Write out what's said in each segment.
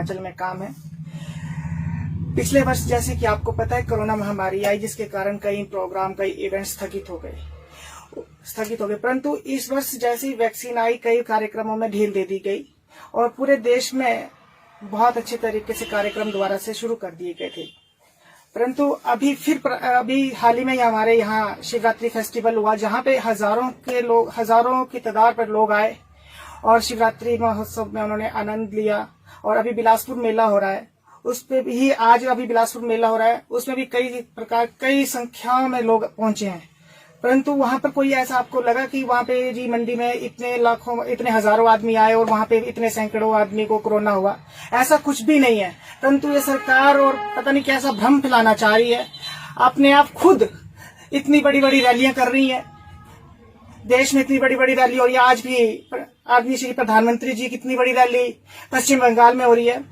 हिमाचल में काम है। पिछले वर्ष जैसे कि आपको पता है कोरोना महामारी आई, जिसके कारण कई प्रोग्राम, कई इवेंट स्थगित हो गए, परंतु इस वर्ष जैसी वैक्सीन आई, कई कार्यक्रमों में ढील दे दी गई और पूरे देश में बहुत अच्छे तरीके से कार्यक्रम दोबारा से शुरू कर दिए गए थे। परंतु अभी हाल ही में हमारे यहाँ शिवरात्रि फेस्टिवल हुआ, जहाँ पे हजारों की तादाद पर लोग आए और शिवरात्रि महोत्सव में उन्होंने आनंद लिया। और अभी बिलासपुर मेला हो रहा है, उस पे भी आज अभी बिलासपुर मेला हो रहा है, उसमें भी कई संख्याओं में लोग पहुंचे हैं। परंतु वहां पर कोई ऐसा आपको लगा कि वहां पे जी मंडी में इतने हजारों आदमी आए और वहां पे इतने सैकड़ों आदमी को कोरोना हुआ? ऐसा कुछ भी नहीं है। परंतु ये सरकार और पता नहीं कैसा भ्रम फैलाना चाह रही है। अपने आप खुद इतनी बड़ी बड़ी रैलियां कर रही है, देश में इतनी बड़ी बड़ी रैली हो रही है। आज भी श्री प्रधानमंत्री जी की इतनी बड़ी रैली पश्चिम बंगाल में हो रही है।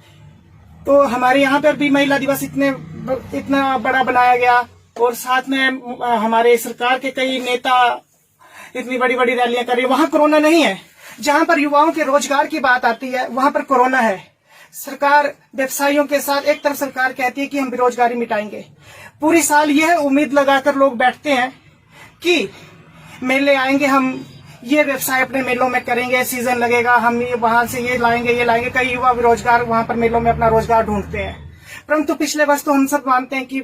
तो हमारे यहाँ पर भी महिला दिवस इतना बड़ा बनाया गया और साथ में हमारे सरकार के कई नेता इतनी बड़ी बड़ी रैलियां कर रही है। वहां कोरोना नहीं है। जहां पर युवाओं के रोजगार की बात आती है, वहां पर कोरोना है। सरकार व्यवसायियों के साथ एक तरफ सरकार कहती है कि हम बेरोजगारी मिटाएंगे, पूरी साल यह उम्मीद लगाकर लोग बैठते हैं कि मेले आएंगे, हम ये व्यवसाय अपने मेलों में करेंगे, सीजन लगेगा, हम ये वहां से ये लाएंगे। कई युवा बेरोजगार वहां पर मेलों में अपना रोजगार ढूंढते हैं। परंतु पिछले वर्ष तो हम सब मानते हैं कि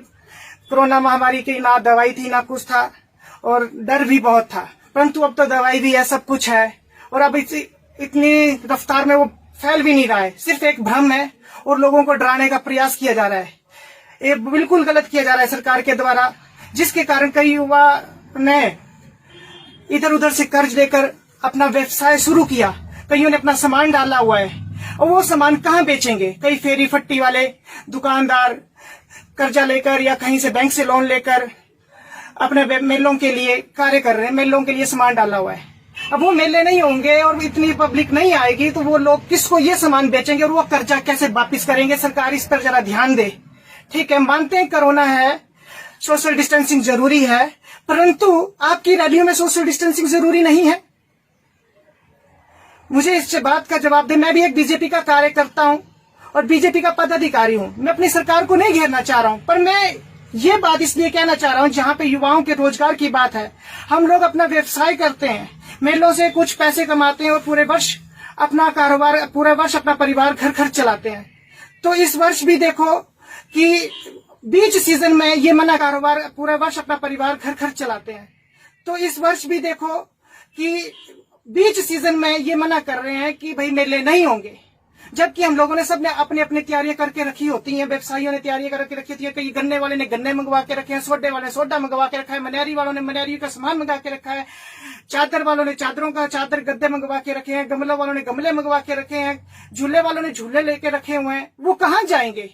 कोरोना महामारी की ना दवाई थी ना कुछ था और डर भी बहुत था। परंतु अब तो दवाई भी है, सब कुछ है और अब इतनी रफ्तार में वो फैल भी नहीं रहा है। सिर्फ एक भ्रम है और लोगों को डराने का प्रयास किया जा रहा है। ये बिल्कुल गलत किया जा रहा है सरकार के द्वारा, जिसके कारण कई युवा ने इधर उधर से कर्ज लेकर अपना व्यवसाय शुरू किया। कईयों ने अपना सामान डाला हुआ है और वो सामान कहाँ बेचेंगे? कई फेरी फट्टी वाले दुकानदार कर्जा लेकर या कहीं से बैंक से लोन लेकर अपने मेलों के लिए कार्य कर रहे हैं, मेलों के लिए सामान डाला हुआ है। अब वो मेले नहीं होंगे और इतनी पब्लिक नहीं आएगी तो वो लोग किसको ये सामान बेचेंगे और वो कर्जा कैसे वापिस करेंगे? सरकार इस पर जरा ध्यान दे। ठीक है, मानते हैं कोरोना है, सोशल डिस्टेंसिंग जरूरी है, परंतु आपकी रैलियों में सोशल डिस्टेंसिंग जरूरी नहीं है। मुझे इस बात का जवाब दे। मैं भी एक बीजेपी का कार्यकर्ता हूं और बीजेपी का पदाधिकारी हूं। मैं अपनी सरकार को नहीं घेरना चाह रहा हूं, पर मैं ये बात इसलिए कहना चाह रहा हूं जहां पे युवाओं के रोजगार की बात है। हम लोग अपना व्यवसाय करते हैं, मेलों से कुछ पैसे कमाते हैं और पूरे वर्ष अपना कारोबार, पूरे वर्ष अपना परिवार घर चलाते हैं। तो इस वर्ष भी देखो कि बीच सीजन में ये मना कारोबार, पूरे वर्ष अपना परिवार घर चलाते हैं। तो इस वर्ष भी देखो कि बीच सीजन में ये मना कर रहे हैं कि भाई मेले नहीं होंगे, जबकि हम लोगों ने सबने अपनी अपनी तैयारियां करके रखी होती हैं। व्यवसायियों ने तैयारियां करके रखी होती है। कई गन्ने वाले ने गन्ने मंगवा के रखे हैं, सोडे वाले ने सोडा मंगवा के रखा है, मनियारी वालों ने मनियारी का सामान मंगा के रखा है, चादर वालों ने चादर गद्दे मंगवा के रखे हैं, गमला वालों ने गमले मंगवा के रखे हैं, झूले वालों ने झूले लेके रखे हुए हैं। वो कहाँ जाएंगे?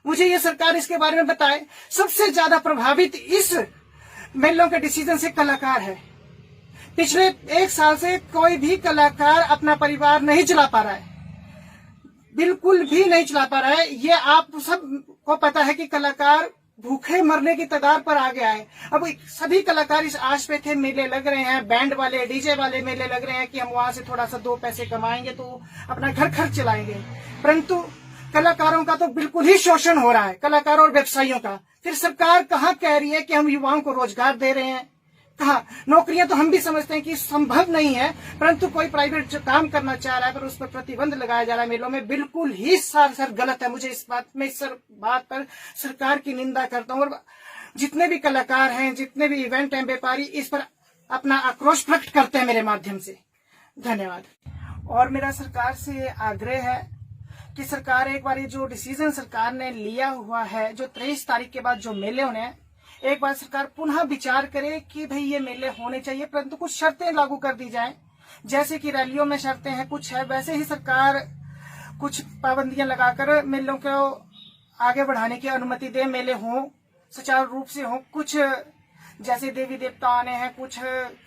मुझे ये सरकार इसके बारे में बताए। सबसे ज्यादा प्रभावित इस मेलों के डिसीजन से कलाकार है। पिछले एक साल से कोई भी कलाकार अपना परिवार नहीं चला पा रहा है, बिल्कुल भी नहीं चला पा रहा है। ये आप सबको पता है कि कलाकार भूखे मरने की कगार पर आ गया है। अब सभी कलाकार इस आश पे थे, मेले लग रहे हैं, बैंड वाले, डीजे वाले मेले लग रहे हैं कि हम वहां से थोड़ा सा 2 पैसे कमाएंगे तो अपना घर चलाएंगे। परंतु कलाकारों का तो बिल्कुल ही शोषण हो रहा है, कलाकारों और व्यवसायियों का। फिर सरकार कहाँ कह रही है कि हम युवाओं को रोजगार दे रहे हैं? कहा नौकरियां तो हम भी समझते हैं कि संभव नहीं है, परंतु कोई प्राइवेट जो काम करना चाह रहा है पर उस पर प्रतिबंध लगाया जा रहा है मेलों में, बिल्कुल ही सर गलत है। मुझे इस बात पर सरकार की निंदा करता हूँ और जितने भी कलाकार हैं, जितने भी इवेंट हैं, व्यापारी इस पर अपना आक्रोश प्रकट करते हैं मेरे माध्यम से। धन्यवाद। और मेरा सरकार से आग्रह है कि सरकार एक बार ये जो डिसीजन सरकार ने लिया हुआ है, जो 23 तारीख के बाद जो मेले होने हैं, एक बार सरकार पुनः विचार करे कि भाई ये मेले होने चाहिए, परंतु कुछ शर्तें लागू कर दी जाएं। जैसे कि रैलियों में शर्तें हैं, कुछ है, वैसे ही सरकार कुछ पाबंदियां लगाकर मेलों को आगे बढ़ाने की अनुमति दे। मेले हों, सुचारू रूप से हों। कुछ जैसे देवी देवता आने हैं, कुछ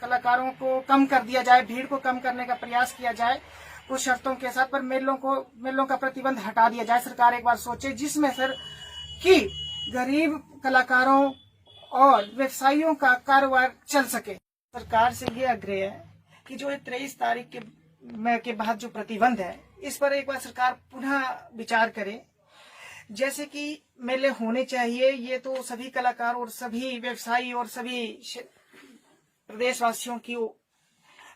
कलाकारों को कम कर दिया जाए, भीड़ को कम करने का प्रयास किया जाए कुछ शर्तों के साथ, पर मेलों का प्रतिबंध हटा दिया जाए। सरकार एक बार सोचे जिसमें सर कि गरीब कलाकारों और व्यवसायियों का कारोबार चल सके। सरकार से ये आग्रह है कि जो 23 तारीख के बाद जो प्रतिबंध है इस पर एक बार सरकार पुनः विचार करे। जैसे कि मेले होने चाहिए, ये तो सभी कलाकार और सभी व्यवसायी और सभी प्रदेशवासियों की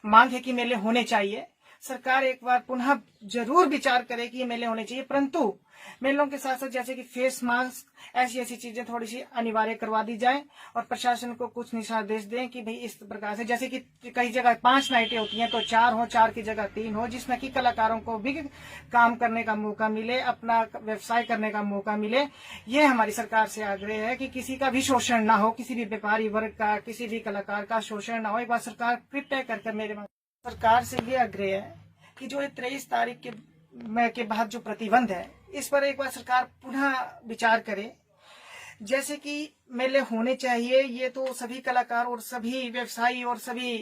मांग है कि मेले होने चाहिए। सरकार एक बार पुनः जरूर विचार करे कि ये मेले होने चाहिए, परंतु मेलों के साथ साथ जैसे कि फेस मास्क ऐसी चीजें थोड़ी सी अनिवार्य करवा दी जाए और प्रशासन को कुछ निर्देश दें कि भाई इस प्रकार से, जैसे कि कई जगह 5 नाइटें होती हैं तो 4 हो, 4 की जगह 3 हो, जिसमें कि कलाकारों को भी काम करने का मौका मिले, अपना व्यवसाय करने का मौका मिले। ये हमारी सरकार से आग्रह है कि किसी का भी शोषण ना हो, किसी भी व्यापारी वर्ग का, किसी भी कलाकार का शोषण ना हो। एक बार सरकार कृपया करके मेरे सरकार से ये आग्रह है कि जो 23 तारीख के बाद जो प्रतिबंध है, इस पर एक बार सरकार पुनः विचार करे। जैसे कि मेले होने चाहिए, ये तो सभी कलाकार और सभी व्यवसायी और सभी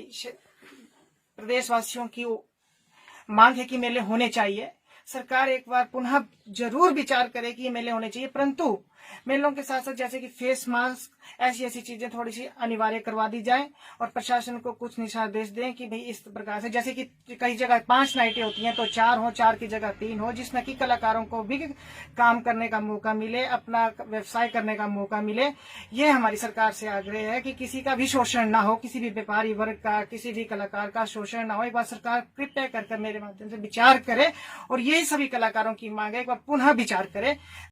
प्रदेशवासियों की मांग है कि मेले होने चाहिए। सरकार एक बार पुनः जरूर विचार करे कि ये मेले होने चाहिए, परंतु मेलों के साथ साथ जैसे कि फेस मास्क ऐसी चीजें थोड़ी सी अनिवार्य करवा दी जाए और प्रशासन को कुछ निर्देश दें कि भाई इस प्रकार से, जैसे कि कई जगह 5 नाइटें होती हैं तो 4 हो, 4 की जगह 3 हो, जिसमें कि कलाकारों को भी काम करने का मौका मिले, अपना व्यवसाय करने का मौका मिले। ये हमारी सरकार से आग्रह है कि किसी का भी शोषण ना हो, किसी भी व्यापारी वर्ग का, किसी भी कलाकार का शोषण ना हो। एक बार सरकार कृपया करके मेरे माध्यम से विचार करे और यही सभी कलाकारों की मांग है, एक बार पुनः विचार करे।